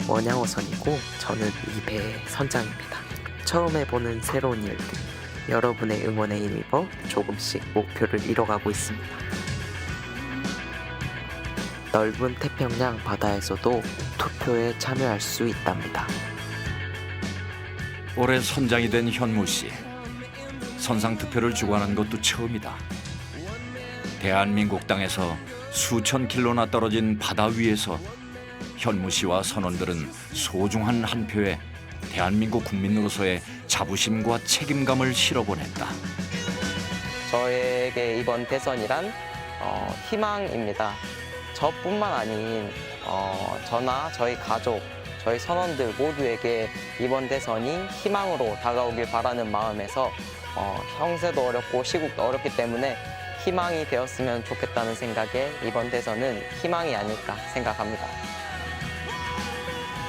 원양어선이고 저는 이 배의 선장입니다. 처음 해보는 새로운 일들, 여러분의 응원에 힘입어 조금씩 목표를 이뤄가고 있습니다. 넓은 태평양 바다에서도 투표에 참여할 수 있답니다. 올해 선장이 된 현무 씨. 선상 투표를 주관한 것도 처음이다. 대한민국 땅에서 수천 킬로나 떨어진 바다 위에서 현무 씨와 선원들은 소중한 한 표에 대한민국 국민으로서의 자부심과 책임감을 실어보냈다. 저에게 이번 대선이란 희망입니다. 저뿐만 아닌 저나 저희 가족, 저희 선원들 모두에게 이번 대선이 희망으로 다가오길 바라는 마음에서 형세도 어렵고 시국도 어렵기 때문에 희망이 되었으면 좋겠다는 생각에 이번 대선은 희망이 아닐까 생각합니다.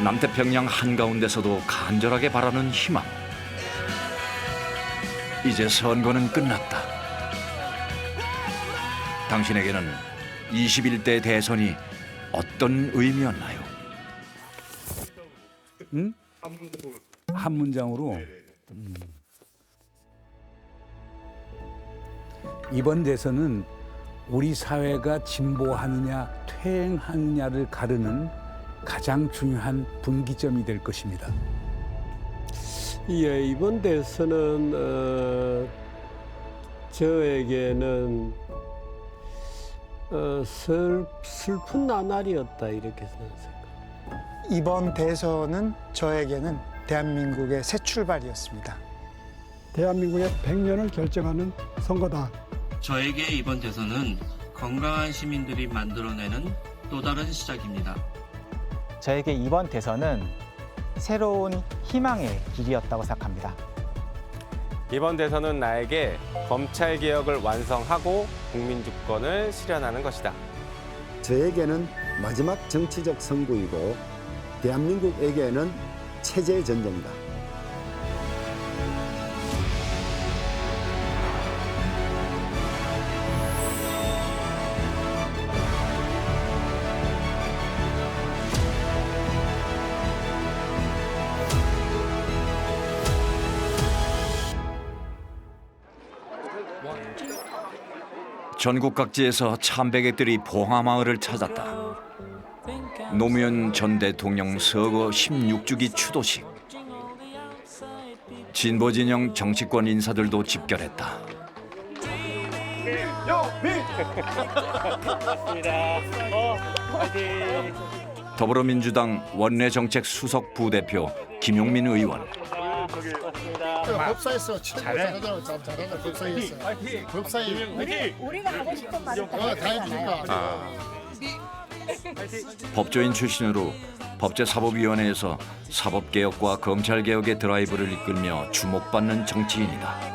남태평양 한가운데서도 간절하게 바라는 희망. 이제 선거는 끝났다. 당신에게는 21대 대선이 어떤 의미였나요? 응? 한 문장으로. 이번 대선은 우리 사회가 진보하느냐 퇴행하느냐를 가르는 가장 중요한 분기점이 될 것입니다. 예, 이번 대선은 저에게는 슬픈 나날이었다 이렇게 생각합니다. 이번 대선은 저에게는 대한민국의 새 출발이었습니다. 대한민국의 100년을 결정하는 선거다. 저에게 이번 대선은 건강한 시민들이 만들어내는 또 다른 시작입니다. 저에게 이번 대선은 새로운 희망의 길이었다고 생각합니다. 이번 대선은 나에게 검찰 개혁을 완성하고 국민 주권을 실현하는 것이다. 저에게는 마지막 정치적 선거이고 대한민국에게는 체제 전쟁이다. 전국 각지에서 참배객들이 봉하마을을 찾았다. 노무현 전 대통령 서거 16주기 추도식. 진보 진영 정치권 인사들도 집결했다. 더불어민주당 원내정책 수석 부대표 김용민 의원. 법사에서 잘하잖아. 법사에서. 법사에 우리가 하고 싶은 말을 다 했잖아요. 법조인 출신으로 법제사법위원회에서 사법개혁과 검찰개혁의 드라이브를 이끌며 주목받는 정치인이다.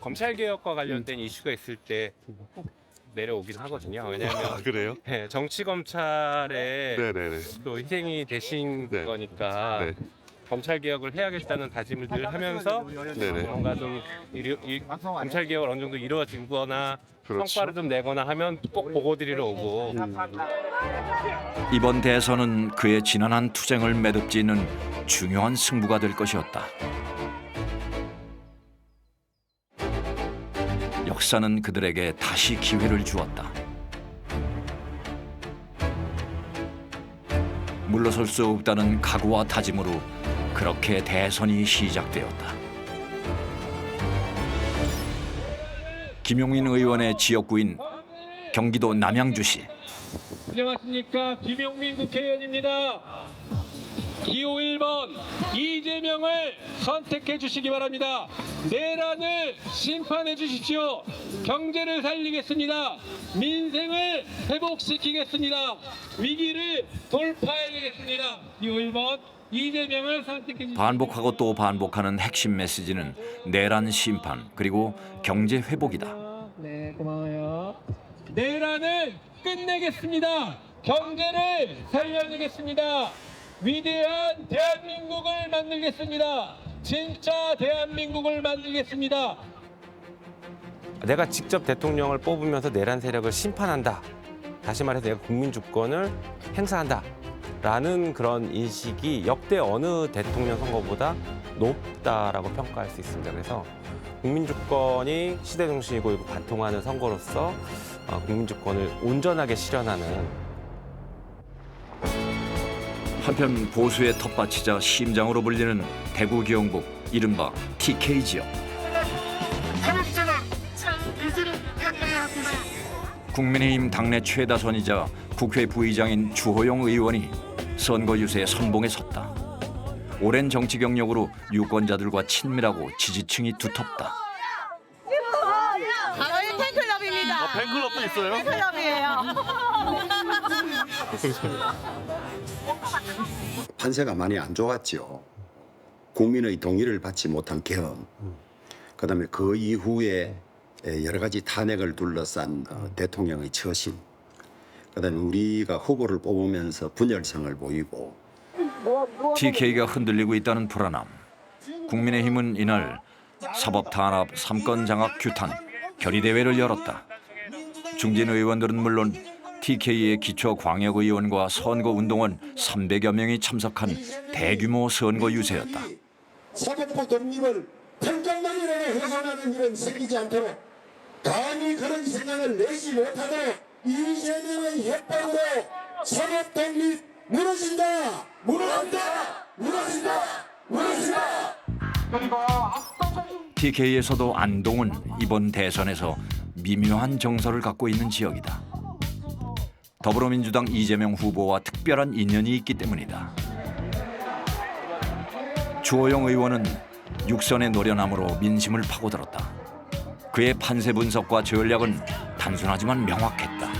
검찰 개혁과 관련된 이슈가 있을 때 꼭 내려오긴 하거든요. 왜냐하면 그래요? 네, 정치 검찰에 네네네. 또 희생이 되신 네. 거니까 네. 검찰 개혁을 해야겠다는 다짐을 늘 하면서 네네. 뭔가 좀 검찰 개혁을 어느 정도 이루어지거나 그렇죠. 성과를 좀 내거나 하면 꼭 보고 드리러 오고. 이번 대선은 그의 지난한 투쟁을 매듭짓는 중요한 승부가 될 것이었다. 역사는 그들에게 다시 기회를 주었다. 물러설 수 없다는 각오와 다짐으로 그렇게 대선이 시작되었다. 김용민 의원의 지역구인 경기도 남양주시. 안녕하십니까, 김용민 국회의원입니다. 기호 1번 이재명을 선택해 주시기 바랍니다. 내란을 심판해 주십시오. 경제를 살리겠습니다. 민생을 회복시키겠습니다. 위기를 돌파해내겠습니다. 기호 1번 이재명을 선택해 주십시오. 반복하고 또 반복하는 핵심 메시지는 내란 심판 그리고 경제 회복이다. 네, 고마워요. 내란을 끝내겠습니다. 경제를 살려내겠습니다. 위대한 대한민국을 만들겠습니다. 진짜 대한민국을 만들겠습니다. 내가 직접 대통령을 뽑으면서 내란 세력을 심판한다. 다시 말해서 내가 국민 주권을 행사한다. 라는 그런 인식이 역대 어느 대통령 선거보다 높다라고 평가할 수 있습니다. 그래서 국민 주권이 시대 정신이고 이거 관통하는 선거로서 국민 주권을 온전하게 실현하는. 한편 보수의 텃밭이자 심장으로 불리는 대구 경북 이른바 TK 지역. 국민의힘 당내 최다선이자 국회 부의장인 주호영 의원이 선거 유세의 선봉에 섰다. 오랜 정치 경력으로 유권자들과 친밀하고 지지층이 두텁다. 저희 팬클럽입니다. 팬클럽도 있어요? 팬클럽이에요. 판세가 많이 안 좋았죠. 국민의 동의를 받지 못한 계엄, 그다음에 그 이후에 여러 가지 탄핵을 둘러싼 대통령의 처신, 그다음에 우리가 후보를 뽑으면서 분열성을 보이고 TK가 흔들리고 있다는 불안함. 국민의힘은 이날 사법탄압 3건 장악 규탄 결의대회를 열었다. 중진 의원들은 물론 TK의 기초 광역의원과 선거운동원 300여 명이 참석한 대규모 선거 유세였다. 사법부 독립을 평정만이라도 훼손하는 일은 생기지 않도록 감히 그런 생각을 내지 못하도록 이재명의 협박으로 사법 독립 무너진다! 무너진다! 무너진다! 무너진다! TK에서도 안동은 이번 대선에서 미묘한 정서를 갖고 있는 지역이다. 더불어민주당 이재명 후보와 특별한 인연이 있기 때문이다. 주호영 의원은 육선의 노련함으로 민심을 파고들었다. 그의 판세 분석과 전략은 단순하지만 명확했다.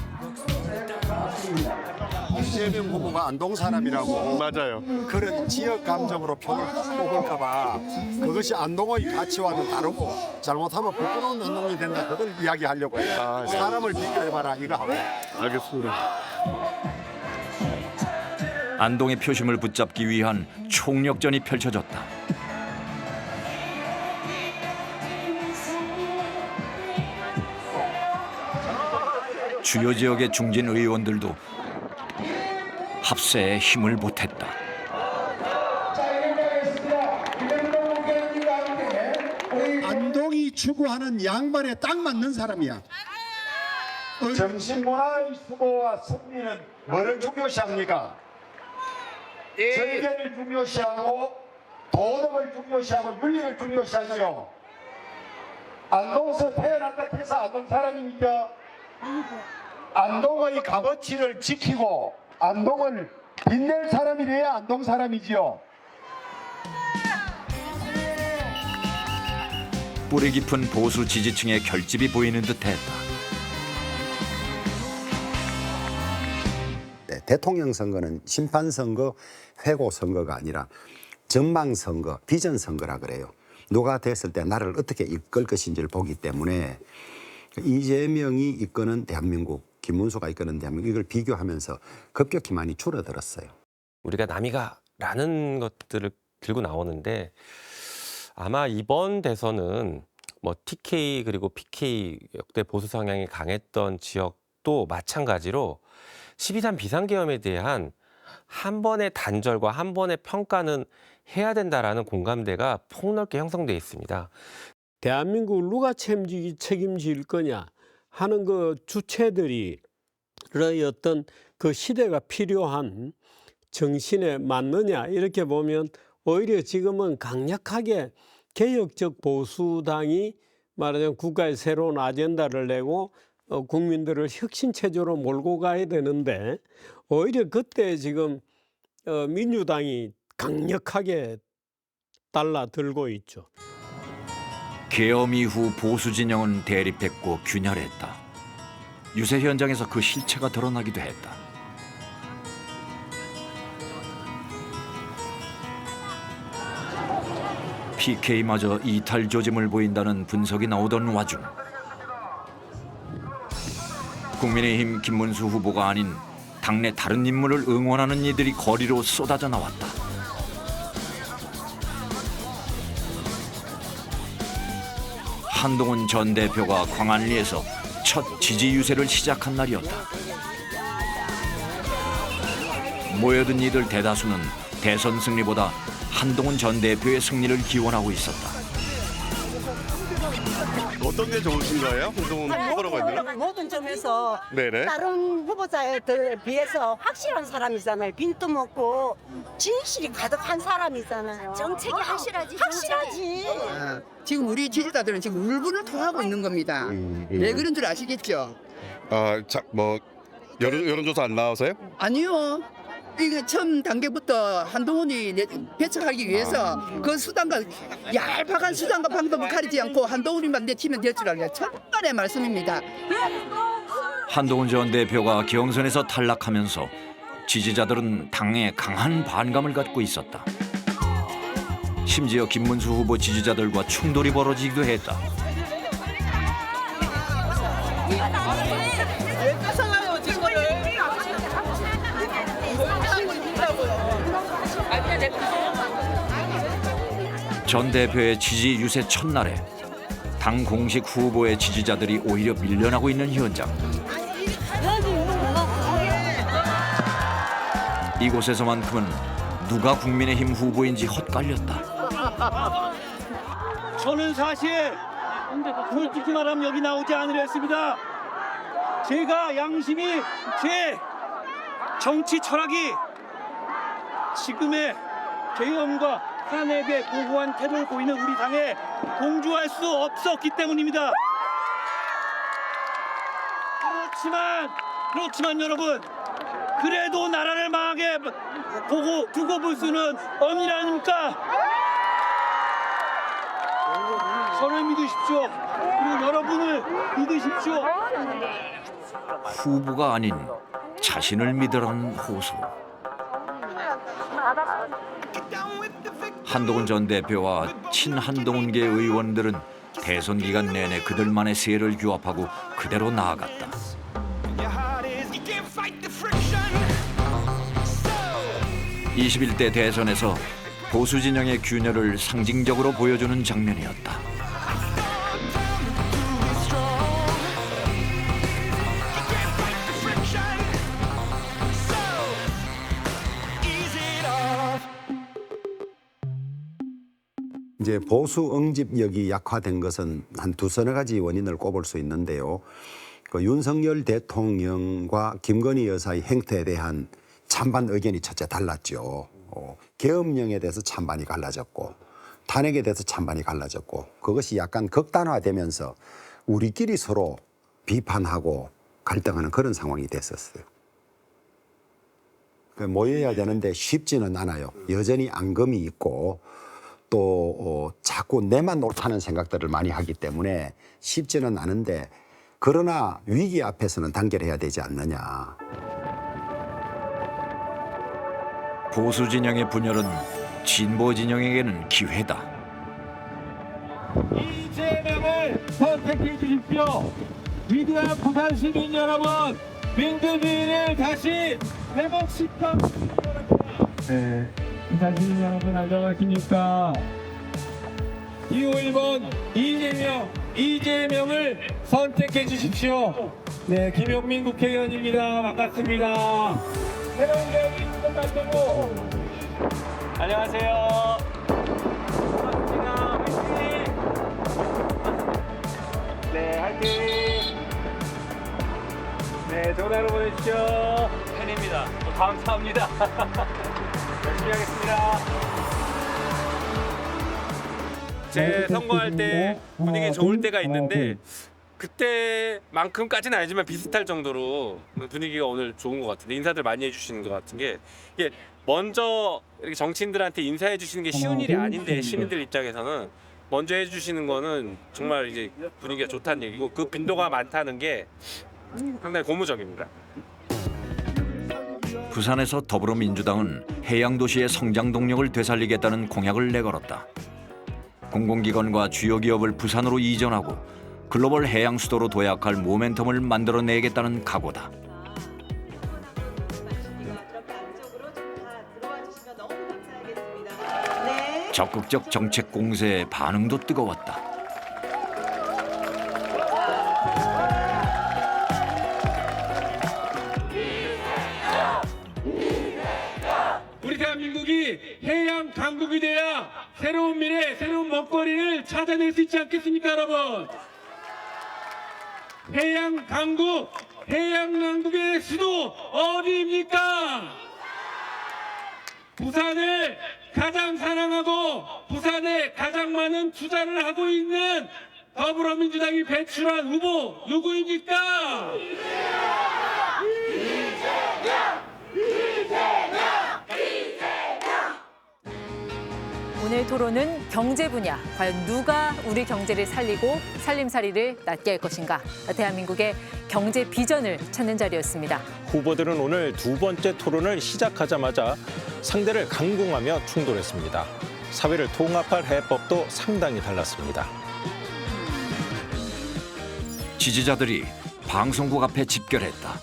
이재명 후보가 안동 사람이라고 맞아요. 그런 지역 감정으로 표를 뽑을까 봐 그것이 안동의 가치와는 다르고 잘못하면 부끄러운 운동이 된다. 그걸 이야기하려고 해요. 사람을 비교해봐라 이거 하고. 알겠습니다. 안동의 표심을 붙잡기 위한 총력전이 펼쳐졌다. 주요 지역의 중진 의원들도 합세에 힘을 보탰다. 안동이 추구하는 양반에 딱 맞는 사람이야. 정신문화의 수고와 승리는 뭐를 중요시합니까? 절개를 중요시하고 도덕을 중요시하고 윤리를 중요시하죠. 안동에서 태어난 것 해서 안동 사람이니까 안동의 값어치를 지키고 안동을 빛낼 사람이 돼야 안동 사람이지요. 뿌리 깊은 보수 지지층의 결집이 보이는 듯했다. 네, 대통령 선거는 심판 선거, 회고 선거가 아니라 전망 선거, 비전 선거라 그래요. 누가 됐을 때 나를 어떻게 이끌 것인지를 보기 때문에 이재명이 이끄는 대한민국, 김문수가 이끄는 대한민국 이걸 비교하면서 급격히 많이 줄어들었어요. 우리가 남이가라는 것들을 들고 나오는데 아마 이번 대선은 뭐 TK 그리고 PK 역대 보수 성향이 강했던 지역도 마찬가지로 12.3 비상계엄에 대한 한 번의 단절과 한 번의 평가는 해야 된다라는 공감대가 폭넓게 형성돼 있습니다. 대한민국을 누가 책임질 거냐 하는 그 주체들이 어떤 그 시대가 필요한 정신에 맞느냐 이렇게 보면 오히려 지금은 강력하게 개혁적 보수당이 말하자면 국가의 새로운 아젠다를 내고 국민들을 혁신체제로 몰고 가야 되는데 오히려 그때 지금 민주당이 강력하게 달라들고 있죠. 계엄 이후 보수 진영은 대립했고 균열했다. 유세 현장에서 그 실체가 드러나기도 했다. PK마저 이탈 조짐을 보인다는 분석이 나오던 와중 국민의힘 김문수 후보가 아닌 당내 다른 인물을 응원하는 이들이 거리로 쏟아져 나왔다. 한동훈 전 대표가 광안리에서 첫 지지 유세를 시작한 날이었다. 모여든 이들 대다수는 대선 승리보다 한동훈 전 대표의 승리를 기원하고 있었다. 어떤 게 좋으신 거예요? 한동훈 후보로가요? 모든 점에서 네네. 다른 후보자에 비해서 확실한 사람이잖아요. 빈틈 없고 진실이 가득한 사람이잖아요. 정책이 확실하지. 확실하지. 지금 우리 지지자들은 지금 울분을 토하고 있는 겁니다. 왜 그런 줄 아시겠죠? 뭐 여론조사 안 나와서요? 아니요. 이게 처음 단계부터 한동훈이 배척하기 위해서 그 수단과 얄팍한 수단과 방법을 가리지 않고 한동훈이만 내치면 될 줄 알아요. 첫번의 말씀입니다. 한동훈 전 대표가 경선에서 탈락하면서 지지자들은 당에 강한 반감을 갖고 있었다. 심지어 김문수 후보 지지자들과 충돌이 벌어지기도 했다. 전 대표의 지지 유세 첫날에 당 공식 후보의 지지자들이 오히려 밀려나고 있는 현장. 이곳에서만큼은 누가 국민의힘 후보인지 헛갈렸다. 저는 사실 솔직히 말하면 여기 나오지 않으려 했습니다. 제가 양심이 제 정치 철학이 지금의 계엄과 탄핵에 고고한 태도를 보이는 우리 당에 동조할 수 없었기 때문입니다. 그렇지만 여러분, 그래도 나라를 망하게 두고 볼 수는 없는 일 아닙니까? 저를 믿으십시오. 그리고 여러분을 믿으십시오. 후보가 아닌 자신을 믿으라는 호소. 한동훈 전 대표와 친한동훈계 의원들은 대선 기간 내내 그들만의 세를 규합하고 그대로 나아갔다. 21대 대선에서 보수 진영의 균열을 상징적으로 보여주는 장면이었다. 이제 보수 응집력이 약화된 것은 한 두서너 가지 원인을 꼽을 수 있는데요. 그 윤석열 대통령과 김건희 여사의 행태에 대한 찬반 의견이 첫째 달랐죠. 계엄령에 대해서 찬반이 갈라졌고 탄핵에 대해서 찬반이 갈라졌고 그것이 약간 극단화되면서 우리끼리 서로 비판하고 갈등하는 그런 상황이 됐었어요. 모여야 되는데 쉽지는 않아요. 여전히 앙금이 있고 또 자꾸 내만 옳다는 생각들을 많이 하기 때문에 쉽지는 않은데 그러나 위기 앞에서는 단결해야 되지 않느냐. 보수 진영의 분열은 진보 진영에게는 기회다. 이재명을 선택해 주십시오. 위대한 부산 시민 여러분, 민주주의를 다시 회복시켜 주십시오. 네, 부산 시민 여러분 안녕하십니까? 251번 이재명을 선택해 주십시오. 네, 김용민 국회의원입니다. 반갑습니다. 새로운 계획이 시작되고 안녕하세요. 반갑습니다. 화이팅! 네, 화이팅! 네, 전화로 보내주십시오. 팬입니다. 감사합니다. 열심히 하겠습니다. 제 선거할 때 분위기 좋을 때가 있는데 그때만큼까지는 아니지만 비슷할 정도로 분위기가 오늘 좋은 것 같은데 인사들 많이 해주시는 것 같은 게 이게 먼저 이렇게 정치인들한테 인사해 주시는 게 쉬운 일이 아닌데 시민들 입장에서는 먼저 해주시는 거는 정말 이제 분위기가 좋다는 얘기고 그 빈도가 많다는 게 상당히 고무적입니다. 부산에서 더불어민주당은 해양도시의 성장 동력을 되살리겠다는 공약을 내걸었다. 공공기관과 주요 기업을 부산으로 이전하고 글로벌 해양 수도로 도약할 모멘텀을 만들어내겠다는 각오다. 적극적 정책 공세에 반응도 뜨거웠다. 해양 강국이 돼야 새로운 미래, 새로운 먹거리를 찾아낼 수 있지 않겠습니까, 여러분? 해양 강국, 해양남국의 수도 어디입니까? 부산을 가장 사랑하고 부산에 가장 많은 투자를 하고 있는 더불어민주당이 배출한 후보 누구입니까? 오늘 토론은 경제 분야. 과연 누가 우리 경제를 살리고 살림살이를 낫게 할 것인가. 대한민국의 경제 비전을 찾는 자리였습니다. 후보들은 오늘 두 번째 토론을 시작하자마자 상대를 강공하며 충돌했습니다. 사회를 통합할 해법도 상당히 달랐습니다. 지지자들이 방송국 앞에 집결했다.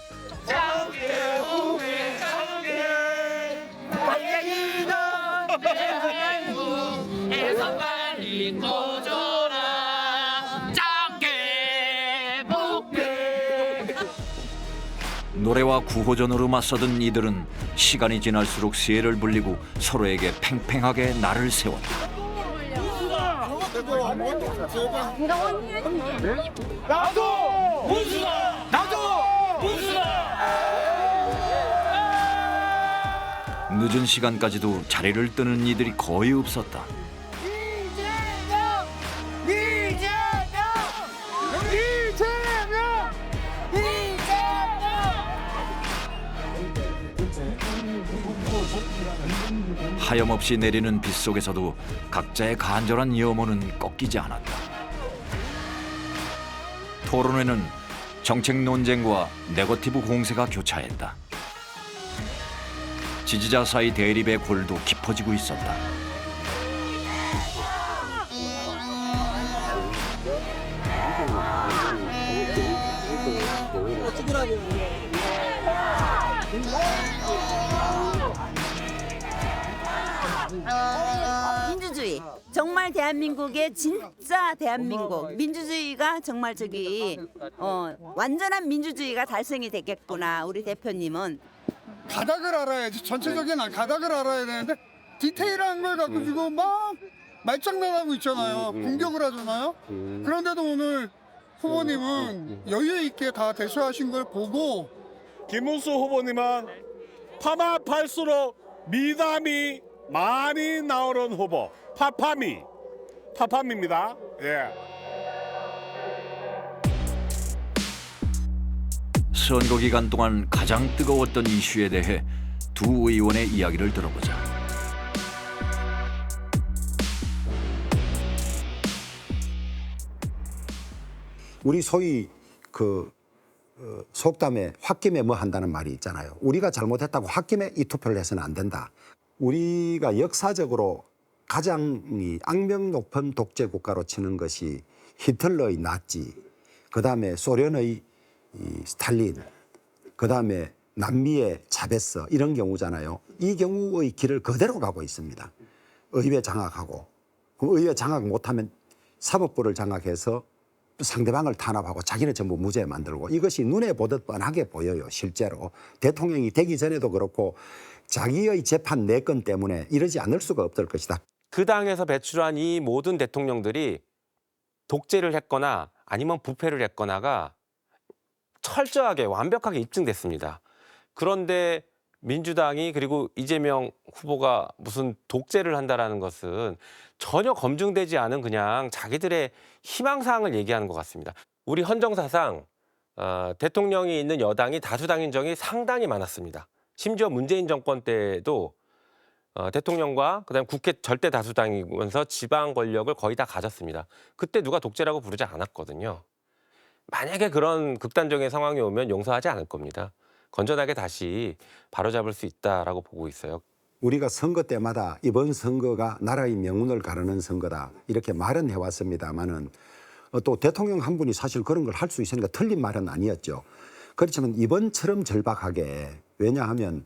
노래와 구호전으로 맞서던 이들은 시간이 지날수록 세를 불리고 서로에게 팽팽하게 날을 세웠다. 나도 문수다! 나도 문수다! 늦은 시간까지도 자리를 뜨는 이들이 거의 없었다. 하염없이 내리는 빗 속에서도 각자의 간절한 염원은 꺾이지 않았다. 토론회는 정책 논쟁과 네거티브 공세가 교차했다. 지지자 사이 대립의 골도 깊어지고 있었다. 민주주의. 정말 대한민국의 진짜 대한민국. 민주주의가 정말 완전한 민주주의가 달성이 됐겠구나. 우리 대표님은. 가닥을 알아야지. 전체적인 가닥을 알아야 되는데 디테일한 걸 갖고 지금 막 말장난하고 있잖아요. 공격을 하잖아요. 그런데도 오늘 후보님은 여유 있게 다 대처하신 걸 보고 김문수 후보님은 파마팔수록 미담이 많이 나오는 후보 파파미입니다. 예. 선거 기간 동안 가장 뜨거웠던 이슈에 대해 두 의원의 이야기를 들어보자. 우리 소위 속담에 홧김에 뭐 한다는 말이 있잖아요. 우리가 잘못했다고 홧김에 이 투표를 해서는 안 된다. 우리가 역사적으로 가장 악명 높은 독재 국가로 치는 것이 히틀러의 나치, 그다음에 소련의 스탈린, 그다음에 남미의 차베스 이런 경우잖아요. 이 경우의 길을 그대로 가고 있습니다. 의회 장악하고, 그럼 의회 장악 못하면 사법부를 장악해서 상대방을 탄압하고 자기는 전부 무죄 만들고, 이것이 눈에 보듯 뻔하게 보여요. 실제로 대통령이 되기 전에도 그렇고 자기의 재판 4건 때문에 이러지 않을 수가 없을 것이다. 그 당에서 배출한 이 모든 대통령들이 독재를 했거나 아니면 부패를 했거나가 철저하게 완벽하게 입증됐습니다. 그런데 민주당이 그리고 이재명 후보가 무슨 독재를 한다라는 것은 전혀 검증되지 않은 그냥 자기들의 희망사항을 얘기하는 것 같습니다. 우리 헌정사상 대통령이 있는 여당이 다수당인 적이 상당히 많았습니다. 심지어 문재인 정권 때도 대통령과 그다음 국회 절대 다수당이면서 지방 권력을 거의 다 가졌습니다. 그때 누가 독재라고 부르지 않았거든요. 만약에 그런 극단적인 상황이 오면 용서하지 않을 겁니다. 건전하게 다시 바로잡을 수 있다라고 보고 있어요. 우리가 선거 때마다 이번 선거가 나라의 명운을 가르는 선거다 이렇게 말은 해왔습니다만은 또 대통령 한 분이 사실 그런 걸 할 수 있으니까 틀린 말은 아니었죠. 그렇지만 이번처럼 절박하게, 왜냐하면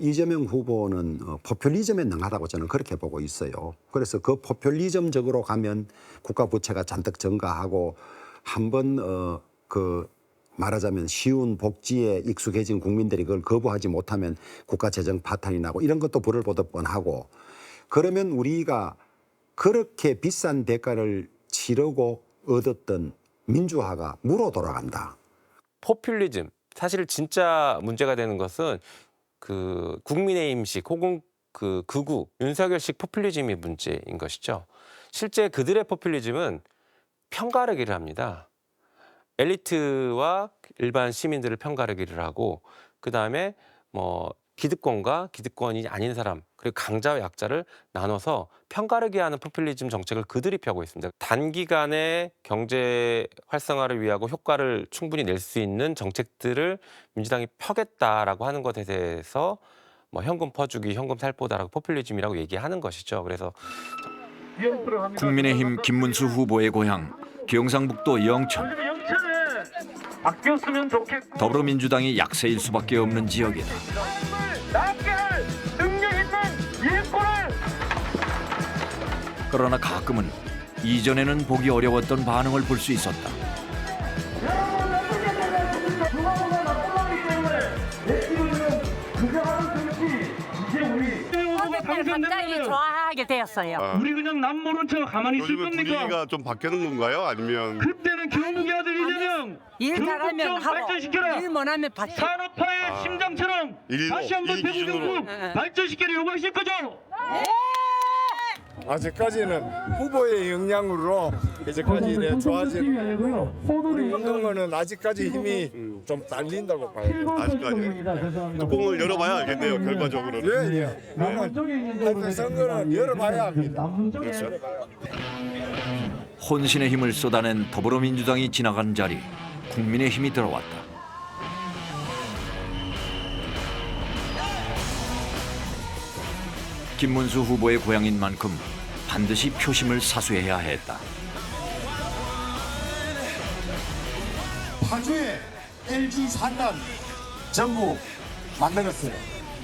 이재명 후보는 포퓰리즘에 능하다고 저는 그렇게 보고 있어요. 그래서 그 포퓰리즘적으로 가면 국가 부채가 잔뜩 증가하고 한번 말하자면 쉬운 복지에 익숙해진 국민들이 그걸 거부하지 못하면 국가 재정 파탄이 나고 이런 것도 불을 보듯 뻔하고, 그러면 우리가 그렇게 비싼 대가를 치르고 얻었던 민주화가 무로 돌아간다. 포퓰리즘, 사실 진짜 문제가 되는 것은 그 국민의힘식 혹은 그 극우 윤석열식 포퓰리즘이 문제인 것이죠. 실제 그들의 포퓰리즘은 편가르기를 합니다. 엘리트와 일반 시민들을 편가르기를 하고, 그 다음에 뭐 기득권과 기득권이 아닌 사람, 그리고 강자와 약자를 나눠서 편가르기하는 포퓰리즘 정책을 그들이 펴고 있습니다. 단기간에 경제 활성화를 위하고 효과를 충분히 낼 수 있는 정책들을 민주당이 펴겠다라고 하는 것에 대해서 뭐 현금 퍼주기, 현금 살포다라고 포퓰리즘이라고 얘기하는 것이죠. 그래서 국민의힘 김문수 후보의 고향 경상북도 영천. 바뀌었으면 좋겠고 더불어민주당이 약세일 수밖에 없는 지역이다. 낫게 할 능력 있는 일꾼을. 그러나 가끔은 이전에는 보기 어려웠던 반응을 볼 수 있었다. 갑자기 좋아하게 되었어요. 우리 그냥 남 모른 척 가만히 있을 요즘은 겁니까? 분위기가 좀 바뀌는 건가요? 아니면 그때는 경북의 아들 이재명 일 잘하면 하고 발전시켜라. 일 못하면 받지. 산업화의 심장처럼 다시 한번 대구 경북 발전시키려 요구하실 거죠? 아직까지는 후보의 역량으로 이제까지 좋아진 우리 운동은 아직까지 힘이 좀 딸린다고 봐요. 아직까지 뚜껑을 열어봐야 알겠네요. 결과적으로는. 예. 하여튼 선거는 열어봐야 합니다. 그렇죠. 혼신의 힘을 쏟아낸 더불어민주당이 지나간 자리, 국민의힘이 들어왔다. 김문수 후보의 고향인 만큼 반드시 표심을 사수해야 했다. 파주에 LG 산단 정부 만들었어요.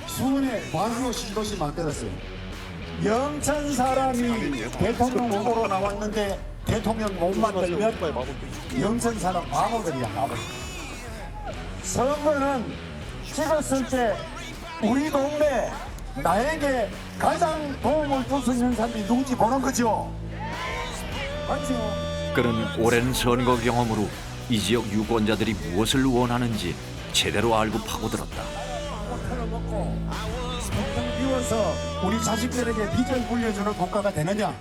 수원에 광교 신도시 만들었어요. 영천 사람이 대통령 후보로 나왔는데 대통령 못 만들면 영천 사람 바보들이야, 바보. 선거는 찍었을 때 우리 동네 나에게 가장 도움을 줄 수 있는 사람이 누군지 보는 거죠. 맞죠? 그는 오랜 선거 경험으로 이 지역 유권자들이 무엇을 원하는지 제대로 알고 파고들었다. 비워서 우리 자식들에게 빚을 물려주는 국가가 되느냐?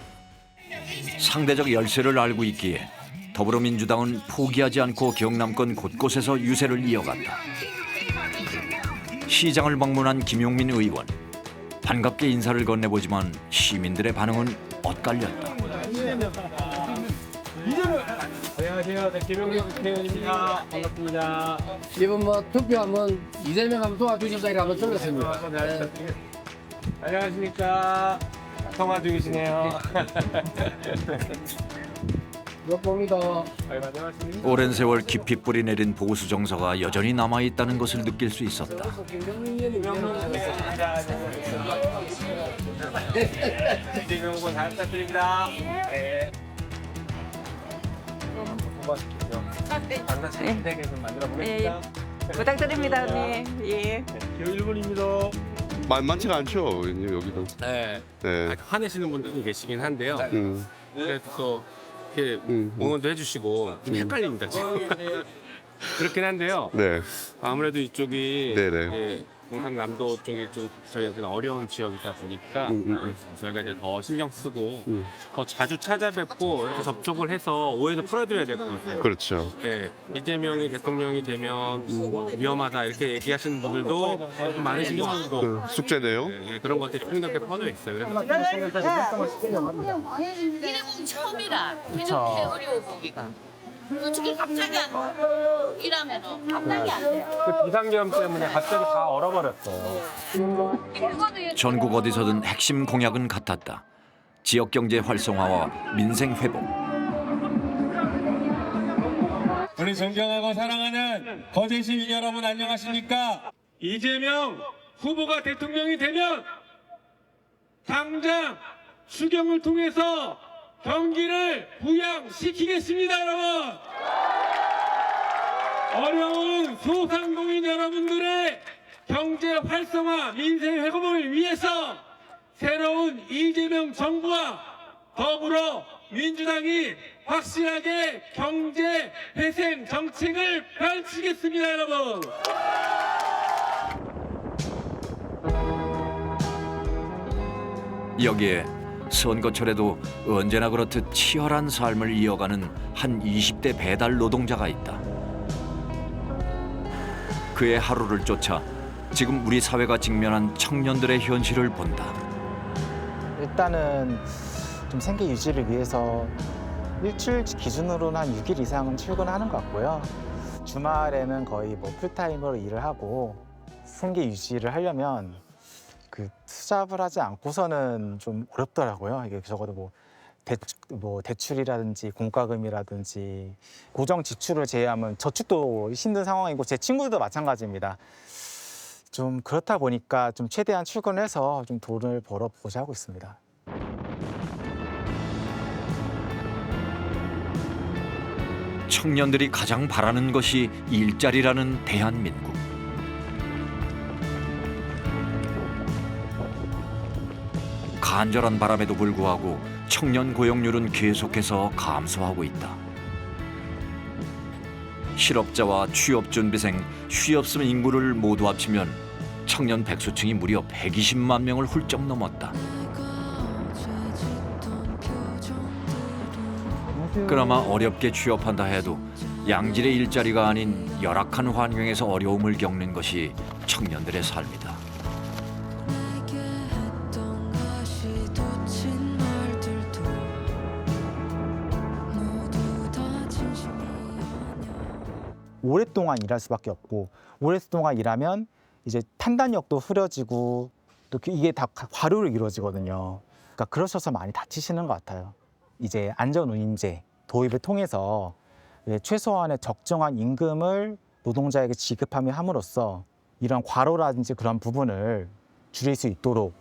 상대적 열세를 알고 있기에 더불어민주당은 포기하지 않고 경남권 곳곳에서 유세를 이어갔다. 시장을 방문한 김용민 의원. 반갑게 인사를 건네보지만 시민들의 반응은 엇갈렸다. 안녕하세요. 김용민 국회의원입니다. 반갑습니다. 이번 투표하면 이재명 한번 도와주신다 한번 들었습니다. 네. 안녕하십니까. 통화 중이시네요. 몇 봅니다. 오랜 세월 깊이 뿌리내린 보수 정서가 여전히 남아있다는 것을 느낄 수 있었다. 이재명 후보 잘 부탁드립니다. 네. 반갑습니다. 신대계 좀 만들어 보겠습니다. 부탁드립니다, 언니. 예. 1분입니다. 만만치가 않죠, 여기도. 네. 네. 화내시는 분들도 계시긴 한데요. 그래도 또 이렇게 응원도 해주시고 좀 헷갈립니다 지금. 그렇긴 한데요. 네. 아무래도 이쪽이 네네. 경상남도 쪽이 좀 저희한테는 어려운 지역이다 보니까 저희가 이제 더 신경 쓰고 더 자주 찾아뵙고 이렇게 접촉을 해서 오해도 풀어드려야 될 것 같아요. 그렇죠. 네, 이재명이 대통령이 되면 위험하다 이렇게 얘기하시는 분들도 좀 많으신 것 같고 숙제네요. 네, 그런 것들이 폭넓게 퍼져 있어요. 그래서 이래보면 처음이라 이렇게 어려워 보기가. 솔직히 갑자기 일하면 감당이 안 돼요. 그 비상계엄 때문에 갑자기 다 얼어버렸어요. 전국 어디서든 핵심 공약은 같았다. 지역 경제 활성화와 민생 회복. 우리 존경하고 사랑하는 거제 시민 여러분 안녕하십니까? 이재명 후보가 대통령이 되면 당장 추경을 통해서 경기를 부양시키겠습니다, 여러분. 어려운 소상공인 여러분들의 경제 활성화, 민생 회복을 위해서 새로운 이재명 정부와 더불어 민주당이 확실하게 경제 회생 정책을 펼치겠습니다, 여러분. 여기에 선거철에도 언제나 그렇듯 치열한 삶을 이어가는 한 20대 배달 노동자가 있다. 그의 하루를 쫓아 지금 우리 사회가 직면한 청년들의 현실을 본다. 일단은 좀 생계 유지를 위해서 일주일 기준으로는 한 6일 이상은 출근하는 것 같고요. 주말에는 거의 뭐 풀타임으로 일을 하고 생계 유지를 하려면 그 투잡을 하지 않고서는 좀 어렵더라고요. 이게 적어도 뭐 대출이라든지 공과금이라든지 고정 지출을 제외하면 저축도 힘든 상황이고 제 친구들도 마찬가지입니다. 좀 그렇다 보니까 좀 최대한 출근해서 좀 돈을 벌어보고자 하고 있습니다. 청년들이 가장 바라는 것이 일자리라는 대한민국. 간절한 바람에도 불구하고 청년 고용률은 계속해서 감소하고 있다. 실업자와 취업준비생, 쉬없음 인구를 모두 합치면 청년 백수층이 무려 120만 명을 훌쩍 넘었다. 그나마 어렵게 취업한다 해도 양질의 일자리가 아닌 열악한 환경에서 어려움을 겪는 것이 청년들의 삶이다. 오랫동안 일할 수밖에 없고 오랫동안 일하면 이제 판단력도 흐려지고 또 이게 다 과로로 이루어지거든요. 그러니까 그러셔서 많이 다치시는 것 같아요. 이제 안전운임제 도입을 통해서 최소한의 적정한 임금을 노동자에게 지급함으로써 이런 과로라든지 그런 부분을 줄일 수 있도록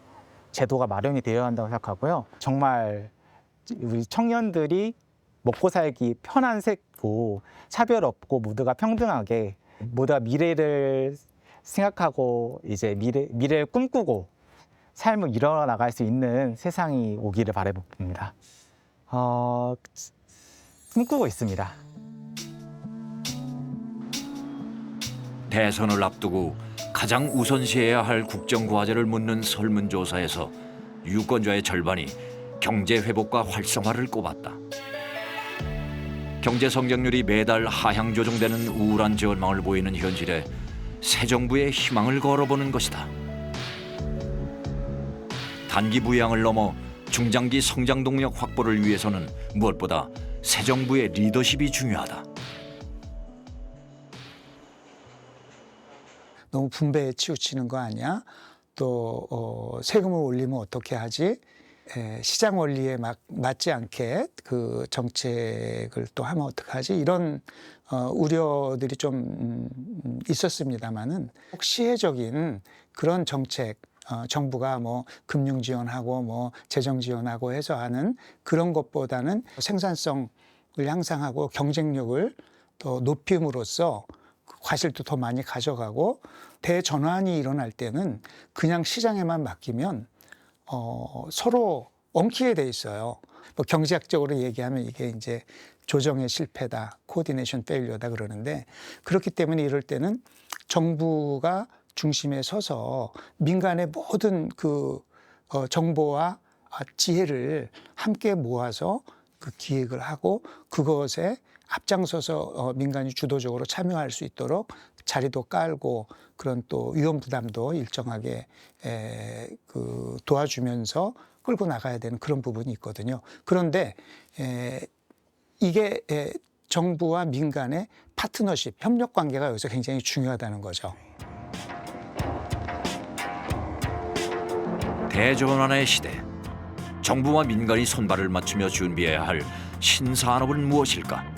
제도가 마련이 되어야 한다고 생각하고요. 정말 우리 청년들이 먹고 살기 편안하고 차별 없고 모두가 평등하게 모두가 미래를 생각하고 이제 미래를 꿈꾸고 삶을 이뤄나갈 수 있는 세상이 오기를 바라봅니다. 꿈꾸고 있습니다. 대선을 앞두고 가장 우선시해야 할 국정과제를 묻는 설문조사에서 유권자의 절반이 경제 회복과 활성화를 꼽았다. 경제 성장률이 매달 하향 조정되는 우울한 전망을 보이는 현실에 새 정부의 희망을 걸어보는 것이다. 단기 부양을 넘어 중장기 성장 동력 확보를 위해서는 무엇보다 새 정부의 리더십이 중요하다. 너무 분배에 치우치는 거 아니야? 또 세금을 올리면 어떻게 하지? 시장 원리에 맞지 않게 그 정책을 또 하면 어떡하지? 이런 우려들이 좀 있었습니다만은 시혜적인 그런 정책, 정부가 뭐 금융 지원하고 뭐 재정 지원하고 해서 하는 그런 것보다는 생산성을 향상하고 경쟁력을 더 높임으로써 과실도 더 많이 가져가고 대전환이 일어날 때는 그냥 시장에만 맡기면 서로 엉키게 돼 있어요. 뭐 경제학적으로 얘기하면 이게 이제 조정의 실패다, 코디네이션 페일리어다 그러는데 그렇기 때문에 이럴 때는 정부가 중심에 서서 민간의 모든 그 정보와 지혜를 함께 모아서 그 기획을 하고 그것에 앞장서서 민간이 주도적으로 참여할 수 있도록 자리도 깔고 그런 또 위험 부담도 일정하게 도와주면서 끌고 나가야 되는 그런 부분이 있거든요. 그런데 이게 정부와 민간의 파트너십, 협력 관계가 여기서 굉장히 중요하다는 거죠. 대전환의 시대, 정부와 민간이 손발을 맞추며 준비해야 할 신산업은 무엇일까?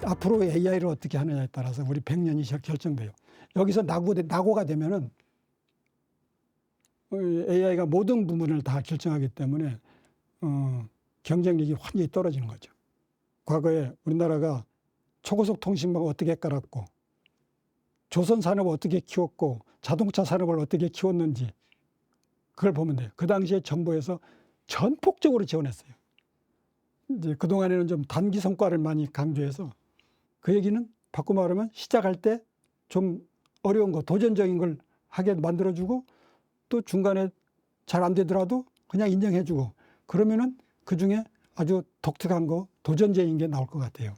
앞으로 AI를 어떻게 하느냐에 따라서 우리 100년이 결정돼요. 여기서 낙오가 되면은 AI가 모든 부분을 다 결정하기 때문에 경쟁력이 완전히 떨어지는 거죠. 과거에 우리나라가 초고속 통신망을 어떻게 깔았고 조선 산업을 어떻게 키웠고 자동차 산업을 어떻게 키웠는지 그걸 보면 돼요. 그 당시에 정부에서 전폭적으로 지원했어요. 이제 그동안에는 좀 단기 성과를 많이 강조해서 그 얘기는 바꿔 말하면 시작할 때 좀 어려운 거, 도전적인 걸 하게 만들어주고 또 중간에 잘 안 되더라도 그냥 인정해주고 그러면은 그중에 아주 독특한 거, 도전적인 게 나올 것 같아요.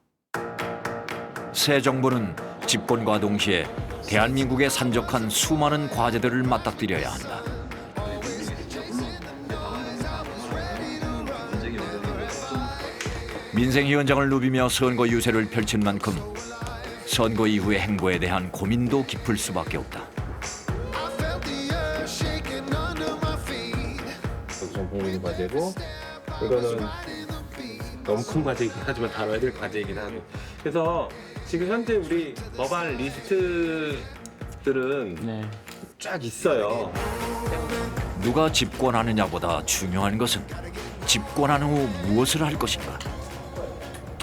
새 정부는 집권과 동시에 대한민국에 산적한 수많은 과제들을 맞닥뜨려야 한다. 민생 현장을 누비며 선거 유세를 펼친 만큼 선거 이후의 행보에 대한 고민도 깊을 수밖에 없다. 좀 고민 과제고 이거는 너무 큰 과제이긴 하지만 다뤄야 될 과제이긴 하고 그래서 지금 현재 우리 법안 리스트들은 쫙 있어요. 누가 집권하느냐보다 중요한 것은 집권한 후 무엇을 할 것인가.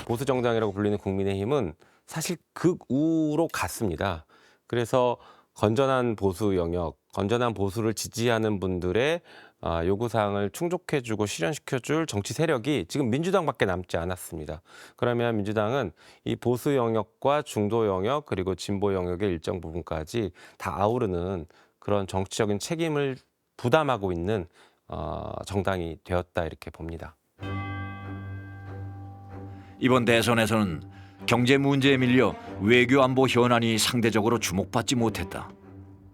보수 정당이라고 불리는 국민의힘은 사실 극우로 갔습니다. 그래서 건전한 보수 영역, 건전한 보수를 지지하는 분들의 요구사항을 충족해주고 실현시켜줄 정치 세력이 지금 민주당밖에 남지 않았습니다. 그러면 민주당은 이 보수 영역과 중도 영역 그리고 진보 영역의 일정 부분까지 다 아우르는 그런 정치적인 책임을 부담하고 있는 정당이 되었다 이렇게 봅니다. 이번 대선에서는 경제 문제에 밀려 외교 안보 현안이 상대적으로 주목받지 못했다.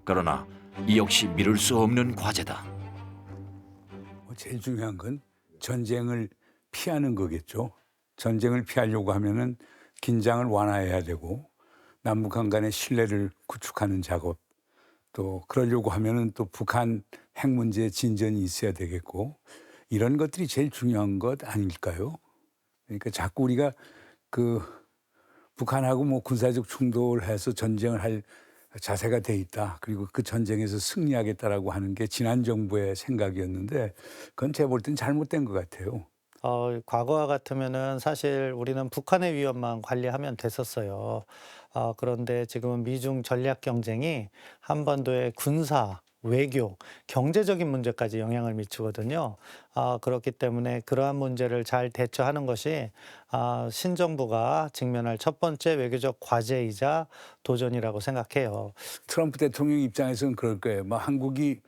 그러나 이 역시 미룰 수 없는 과제다. 제일 중요한 건 전쟁을 피하는 거겠죠. 전쟁을 피하려고 하면은 긴장을 완화해야 되고 남북한 간의 신뢰를 구축하는 작업, 또 그러려고 하면은 또 북한 핵 문제에 진전이 있어야 되겠고 이런 것들이 제일 중요한 것 아닐까요? 그러니까 자꾸 우리가 그 북한하고 뭐 군사적 충돌을 해서 전쟁을 할 자세가 돼 있다. 그리고 그 전쟁에서 승리하겠다라고 하는 게 지난 정부의 생각이었는데 그건 제가 볼 땐 잘못된 것 같아요. 과거와 같으면은 사실 우리는 북한의 위협만 관리하면 됐었어요. 그런데 지금은 미중 전략 경쟁이 한반도의 군사, 외교, 경제적인 문제까지 영향을 미치거든요. 그렇기 때문에 그러한 문제를 잘 대처하는 것이 신정부가 직면할 첫 번째 외교적 과제이자 도전이라고 생각해요. 트럼프 대통령 입장에서는 그럴 거예요. 뭐 한국이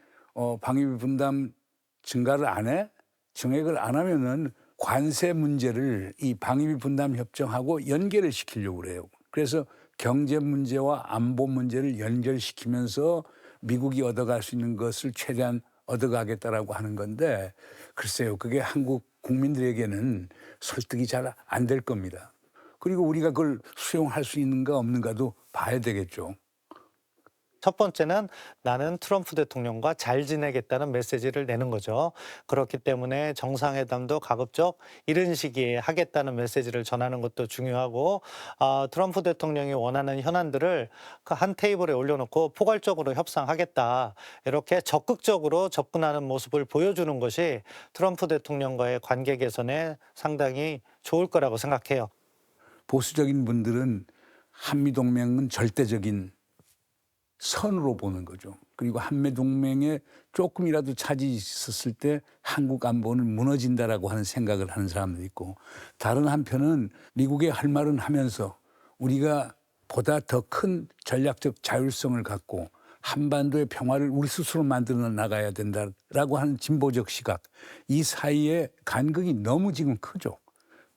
방위비 분담 증가를 안 해? 증액을 안 하면은 관세 문제를 이 방위비 분담 협정하고 연결을 시키려고 그래요. 그래서 경제 문제와 안보 문제를 연결시키면서 미국이 얻어갈 수 있는 것을 최대한 얻어가겠다라고 하는 건데 글쎄요. 그게 한국 국민들에게는 설득이 잘 안 될 겁니다. 그리고 우리가 그걸 수용할 수 있는가 없는가도 봐야 되겠죠. 첫 번째는 나는 트럼프 대통령과 잘 지내겠다는 메시지를 내는 거죠. 그렇기 때문에 정상회담도 가급적 이른 시기에 하겠다는 메시지를 전하는 것도 중요하고 트럼프 대통령이 원하는 현안들을 그 한 테이블에 올려놓고 포괄적으로 협상하겠다. 이렇게 적극적으로 접근하는 모습을 보여주는 것이 트럼프 대통령과의 관계 개선에 상당히 좋을 거라고 생각해요. 보수적인 분들은 한미동맹은 절대적인 선으로 보는 거죠. 그리고 한미동맹에 조금이라도 차질이 있었을 때 한국 안보는 무너진다라고 하는 생각을 하는 사람도 있고 다른 한편은 미국의 할 말은 하면서 우리가 보다 더 큰 전략적 자율성을 갖고 한반도의 평화를 우리 스스로 만들어 나가야 된다라고 하는 진보적 시각 이 사이에 간극이 너무 지금 크죠.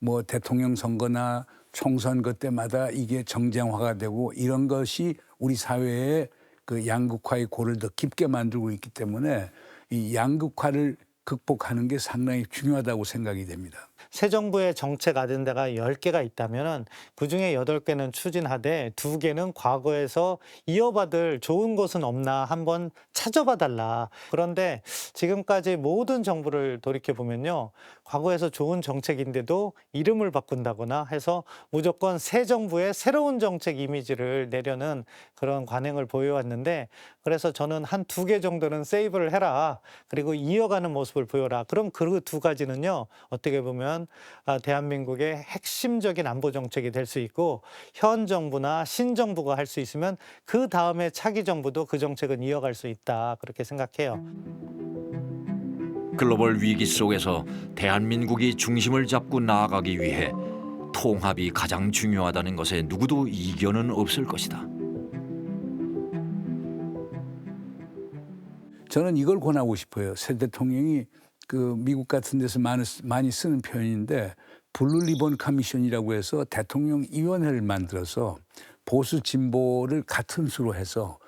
뭐 대통령 선거나 총선 그때마다 이게 정쟁화가 되고 이런 것이 우리 사회의 그 양극화의 골을 더 깊게 만들고 있기 때문에 이 양극화를 극복하는 게 상당히 중요하다고 생각이 됩니다. 새 정부의 정책 아젠다가 10개가 있다면 그중에 8개는 추진하되 2개는 과거에서 이어받을 좋은 것은 없나 한번 찾아봐 달라. 그런데 지금까지 모든 정부를 돌이켜보면요. 과거에서 좋은 정책인데도 이름을 바꾼다거나 해서 무조건 새 정부의 새로운 정책 이미지를 내려는 그런 관행을 보여왔는데 그래서 저는 한 2개 정도는 세이브를 해라. 그리고 이어가는 모습을 보여라. 그럼 그 2가지는요. 어떻게 보면 된다면 대한민국의 핵심적인 안보 정책이 될 수 있고 현 정부나 신정부가 할 수 있으면 그 다음에 차기 정부도 그 정책은 이어갈 수 있다 그렇게 생각해요. 글로벌 위기 속에서 대한민국이 중심을 잡고 나아가기 위해 통합이 가장 중요하다는 것에 누구도 이견은 없을 것이다. 저는 이걸 권하고 싶어요. 새 대통령이 그 미국 같은 데서 많이 쓰는 표현인데 블루 리본 커미션이라고 해서 대통령 위원회를 만들어서 보수 진보를 같은 수로 해서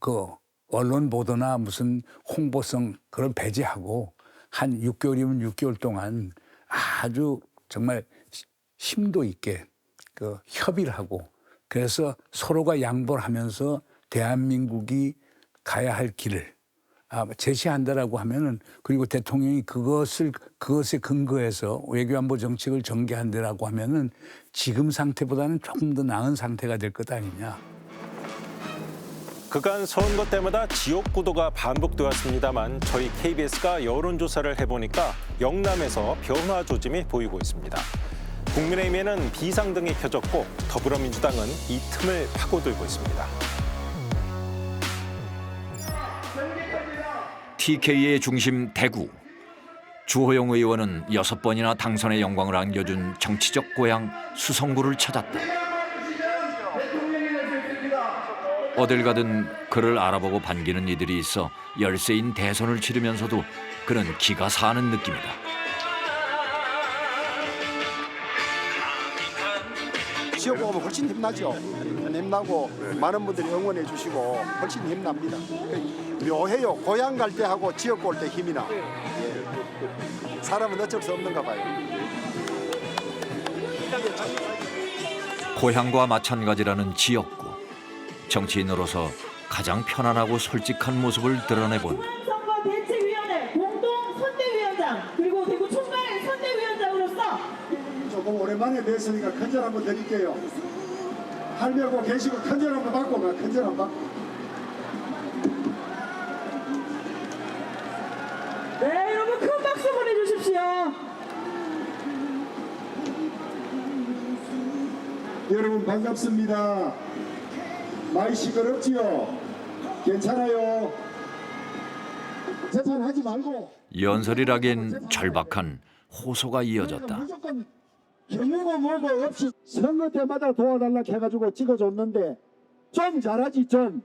그 언론 보도나 무슨 홍보성 그런 배제하고 한 6개월이면 6개월 동안 아주 정말 심도 있게 그 협의를 하고 그래서 서로가 양보를 하면서 대한민국이 가야 할 길을 제시한다라고 하면은 그리고 대통령이 그것에 근거해서 외교안보 정책을 전개한다라고 하면은 지금 상태보다는 조금 더 나은 상태가 될 것 아니냐. 그간 선거 때마다 지역구도가 반복되었습니다만 저희 KBS가 여론조사를 해보니까 영남에서 변화 조짐이 보이고 있습니다. 국민의힘에는 비상등이 켜졌고 더불어민주당은 이 틈을 파고들고 있습니다. TK의 중심 대구. 주호영 의원은 6번이나 당선의 영광을 안겨준 정치적 고향 수성구를 찾았다. 어딜 가든 그를 알아보고 반기는 이들이 있어 열세인 대선을 치르면서도 그는 기가 사는 느낌이다. 지역구 오면 훨씬 힘나죠. 힘나고 많은 분들이 응원해 주시고 훨씬 힘납니다. 묘해요. 고향 갈 때 하고 지역구 올 때 힘이 나. 예. 사람은 어쩔 수 없는가 봐요. 고향과 마찬가지라는 지역구. 정치인으로서 가장 편안하고 솔직한 모습을 드러내본 선거대책위원회 공동선대위원장 그리고 대구 총괄 선대위원장으로서 조금 오랜만에 뵀으니까 큰절 한번 드릴게요. 할매고 계시고 큰절 한번 받고 가. 큰절 한번 받고. 네 여러분 큰 박수 보내주십시오. 여러분 반갑습니다. 많이 시끄럽지요? 괜찮아요? 재판하지 말고. 연설이라기엔 절박한 호소가 이어졌다. 무조건 경우고 뭐고 없이 선거 때마다 도와달라 해가지고 찍어줬는데 좀 잘하지 좀.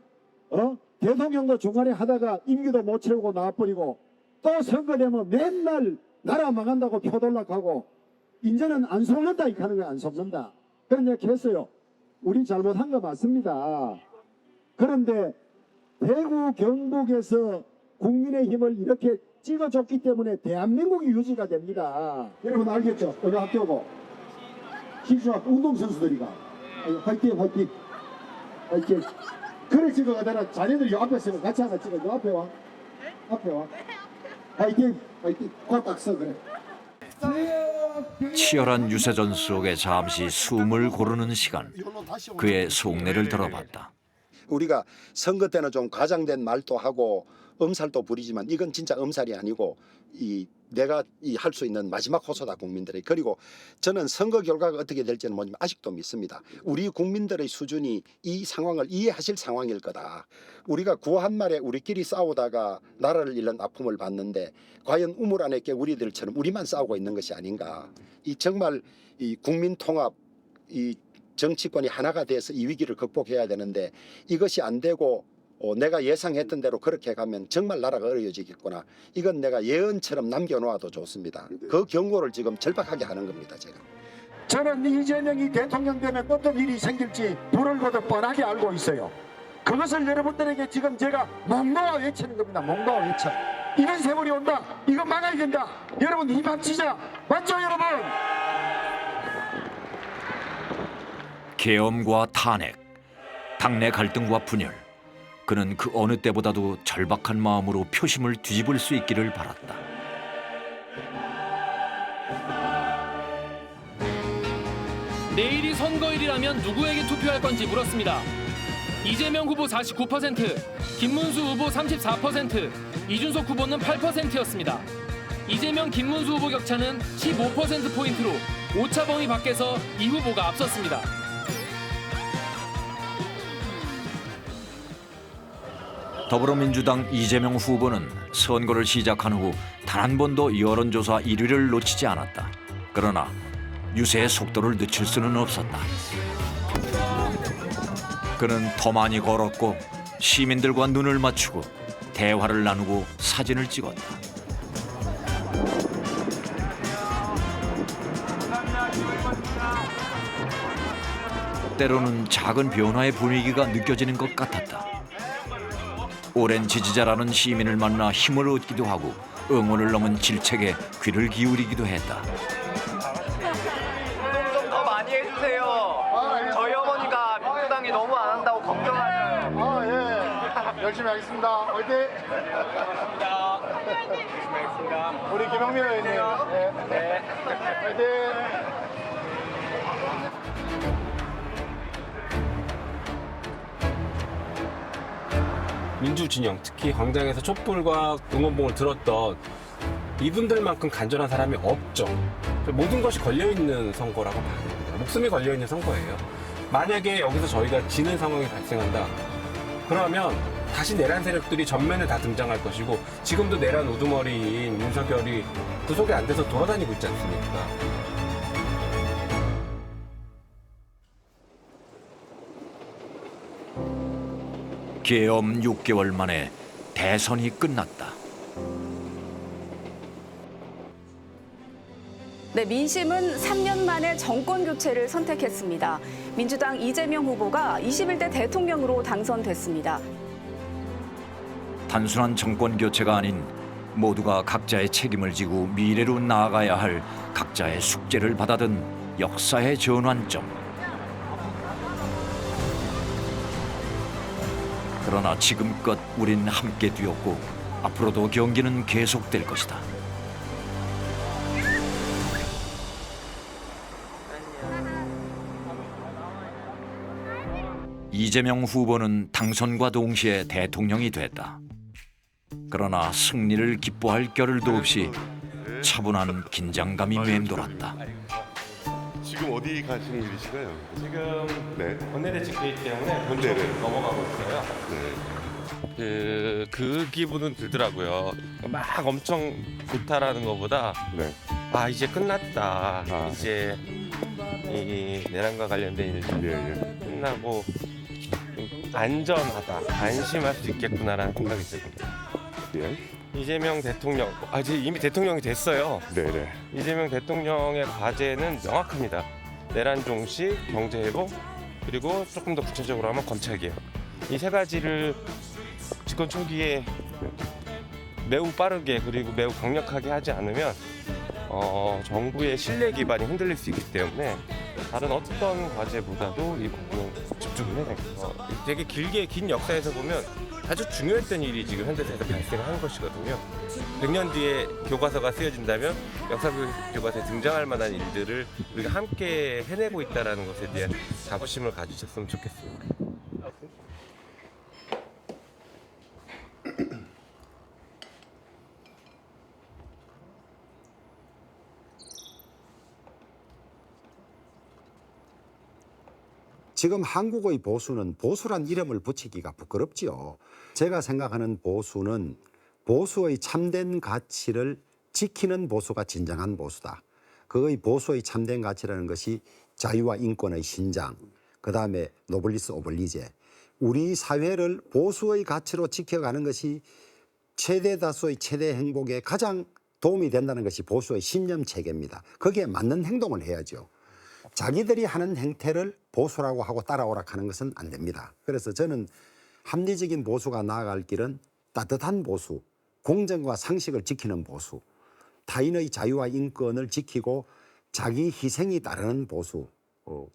대통령도 중간에 하다가 임기도 못 채우고 나와버리고 또 선거 되면 맨날 나라 망한다고 표돌락하고 이제는 안 속는다 이 하는 거야. 안 속는다. 그런 얘기 했어요. 우리 잘못한 거 맞습니다. 그런데 대구 경북에서 국민의힘을 이렇게 찍어줬기 때문에 대한민국이 유지가 됩니다. 여러분 알겠죠? 어느 학교고 기수학 운동선수들이가 화이팅 화이팅 화이팅. 그래 찍어가다가 자네들이 앞에 서면 같이 하나 찍어. 요 앞에 와. 앞에 와. 화이팅 화이팅. 꽉 써 그래. 치열한 유세전 속에 잠시 숨을 고르는 시간. 그의 속내를 들어봤다. 우리가 선거 때는 좀 과장된 말도 하고 엄살도 부리지만 이건 진짜 엄살이 아니고 내가 할 수 있는 마지막 호소다 국민들에게. 그리고 저는 선거 결과가 어떻게 될지는 모르지만 아직도 믿습니다. 우리 국민들의 수준이 이 상황을 이해하실 상황일 거다. 우리가 구한 말에 우리끼리 싸우다가 나라를 잃는 아픔을 봤는데 과연 우물 안에 껴 우리들처럼 우리만 싸우고 있는 것이 아닌가. 정말 이 국민 통합 이 정치권이 하나가 돼서 이 위기를 극복해야 되는데 이것이 안 되고 내가 예상했던 대로 그렇게 가면 정말 나라가 어려워지겠구나. 이건 내가 예언처럼 남겨놓아도 좋습니다. 그 경고를 지금 절박하게 하는 겁니다. 제가. 저는 이재명이 대통령 되면 어떤 일이 생길지 불을 거듭 뻔하게 알고 있어요. 그것을 여러분들에게 지금 제가 목 놓아 외치는 겁니다. 목 놓아 외쳐. 이런 세월이 온다. 이거 막아야 된다. 여러분 힘합치자. 맞죠 여러분? 계엄과 탄핵, 당내 갈등과 분열. 그는 그 어느 때보다도 절박한 마음으로 표심을 뒤집을 수 있기를 바랐다. 내일이 선거일이라면 누구에게 투표할 건지 물었습니다. 이재명 후보 49%, 김문수 후보 34%, 이준석 후보는 8%였습니다. 이재명 김문수 후보 격차는 15%포인트로 오차 범위 밖에서 이 후보가 앞섰습니다. 더불어민주당 이재명 후보는 선거를 시작한 후 단 한 번도 여론조사 1위를 놓치지 않았다. 그러나 유세의 속도를 늦출 수는 없었다. 그는 더 많이 걸었고 시민들과 눈을 맞추고 대화를 나누고 사진을 찍었다. 때로는 작은 변화의 분위기가 느껴지는 것 같았다. 오랜 지지자라는 시민을 만나 힘을 얻기도 하고 응원을 넘은 질책에 귀를 기울이기도 했다. 좀 더 많이 해주세요. 저희 어머니가 민주당이 너무 안 한다고 걱정하셔요. 예. 열심히 하겠습니다. 화이팅! 열심히 하겠습니다. 우리 김영민 의원님. 네. 화이팅! 민주진영, 특히 광장에서 촛불과 응원봉을 들었던 이분들만큼 간절한 사람이 없죠. 모든 것이 걸려있는 선거라고 봐야 됩니다. 목숨이 걸려있는 선거예요. 만약에 여기서 저희가 지는 상황이 발생한다. 그러면 다시 내란 세력들이 전면에 다 등장할 것이고 지금도 내란 우두머리인 윤석열이 구속이 안 돼서 돌아다니고 있지 않습니까? 계엄 6개월 만에 대선이 끝났다. 네, 민심은 3년 만에 정권 교체를 선택했습니다. 민주당 이재명 후보가 21대 대통령으로 당선됐습니다. 단순한 정권 교체가 아닌 모두가 각자의 책임을 지고 미래로 나아가야 할 각자의 숙제를 받아든 역사의 전환점. 그러나 지금껏 우린 함께 뛰었고 앞으로도 경기는 계속될 것이다. 이재명 후보는 당선과 동시에 대통령이 됐다. 그러나 승리를 기뻐할 겨를도 없이 차분한 긴장감이 맴돌았다. 지금 어디 가시는 길이신가요? 지금 네. 원내대책회의 때문에 본청으로 넘어가고 있어요. 그 기분은 들더라고요. 막 엄청 좋다라는 것보다 아 이제 끝났다. 이제 이 내란과 관련된 일들 끝나고 안전하다, 안심할 수 있겠구나라는 생각이 듭니다. 이재명 대통령, 이제 이미 대통령이 됐어요. 네네. 이재명 대통령의 과제는 명확합니다. 내란 종식, 경제 회복, 그리고 조금 더 구체적으로 하면 검찰 개혁. 이 세 가지를 집권 초기에 매우 빠르게 그리고 매우 강력하게 하지 않으면 정부의 신뢰 기반이 흔들릴 수 있기 때문에 다른 어떤 과제보다도 이 부분을 집중을 해야 되겠죠. 되게 길게 긴 역사에서 보면 아주 중요했던 일이 지금 현대사에서 발생한 것이거든요. 100년 뒤에 교과서가 쓰여진다면 역사 교과서에 등장할 만한 일들을 우리가 함께 해내고 있다는 것에 대한 자부심을 가지셨으면 좋겠습니다. 지금 한국의 보수는 보수란 이름을 붙이기가 부끄럽지요. 제가 생각하는 보수는 보수의 참된 가치를 지키는 보수가 진정한 보수다. 그의 보수의 참된 가치라는 것이 자유와 인권의 신장, 그다음에 노블리스 오블리제. 우리 사회를 보수의 가치로 지켜가는 것이 최대 다수의 최대 행복에 가장 도움이 된다는 것이 보수의 신념 체계입니다. 거기에 맞는 행동을 해야죠. 자기들이 하는 행태를 보수라고 하고 따라오라 하는 것은 안 됩니다. 그래서 저는 합리적인 보수가 나아갈 길은 따뜻한 보수, 공정과 상식을 지키는 보수, 타인의 자유와 인권을 지키고 자기 희생이 따르는 보수,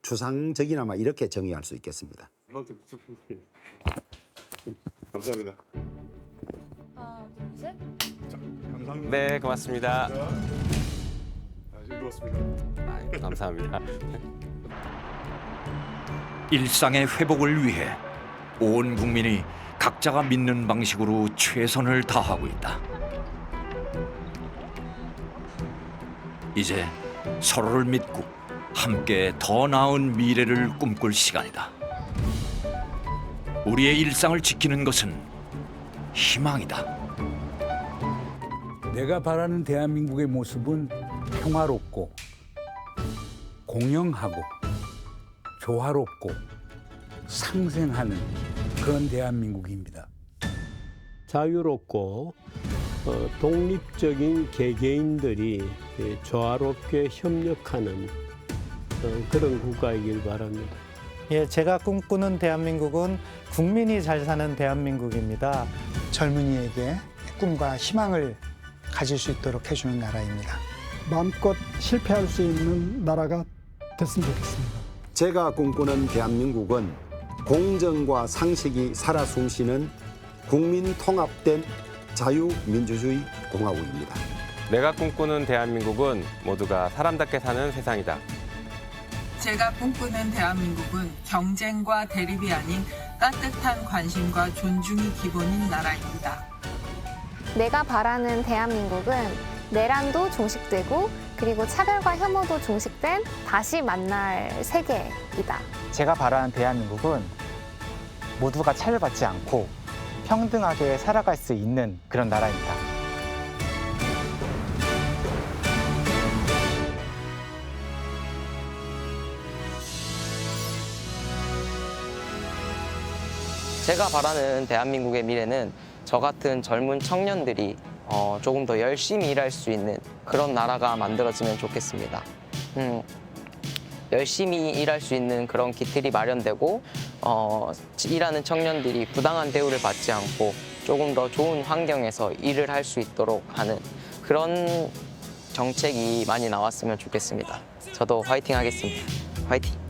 추상적이나마 이렇게 정의할 수 있겠습니다. 감사합니다. 하나, 둘, 셋. 감사합니다. 네, 고맙습니다. 즐거웠습니다. 감사합니다. 일상의 회복을 위해 온 국민이 각자가 믿는 방식으로 최선을 다하고 있다. 이제 서로를 믿고 함께 더 나은 미래를 꿈꿀 시간이다. 우리의 일상을 지키는 것은 희망이다. 내가 바라는 대한민국의 모습은 평화롭고 공영하고 조화롭고 상생하는 그런 대한민국입니다. 자유롭고 독립적인 개개인들이 조화롭게 협력하는 그런 국가이길 바랍니다. 예, 제가 꿈꾸는 대한민국은 국민이 잘 사는 대한민국입니다. 젊은이에게 꿈과 희망을 가질 수 있도록 해주는 나라입니다. 마음껏 실패할 수 있는 나라가 됐으면 좋겠습니다. 제가 꿈꾸는 대한민국은 공정과 상식이 살아 숨쉬는 국민 통합된 자유민주주의 공화국입니다. 내가 꿈꾸는 대한민국은 모두가 사람답게 사는 세상이다. 제가 꿈꾸는 대한민국은 경쟁과 대립이 아닌 따뜻한 관심과 존중이 기본인 나라입니다. 내가 바라는 대한민국은 내란도 종식되고 그리고 차별과 혐오도 종식된 다시 만날 세계이다. 제가 바라는 대한민국은 모두가 차별받지 않고 평등하게 살아갈 수 있는 그런 나라입니다. 제가 바라는 대한민국의 미래는 저 같은 젊은 청년들이 조금 더 열심히 일할 수 있는 그런 나라가 만들어지면 좋겠습니다. 열심히 일할 수 있는 그런 기틀이 마련되고 일하는 청년들이 부당한 대우를 받지 않고 조금 더 좋은 환경에서 일을 할 수 있도록 하는 그런 정책이 많이 나왔으면 좋겠습니다. 저도 화이팅 하겠습니다. 화이팅!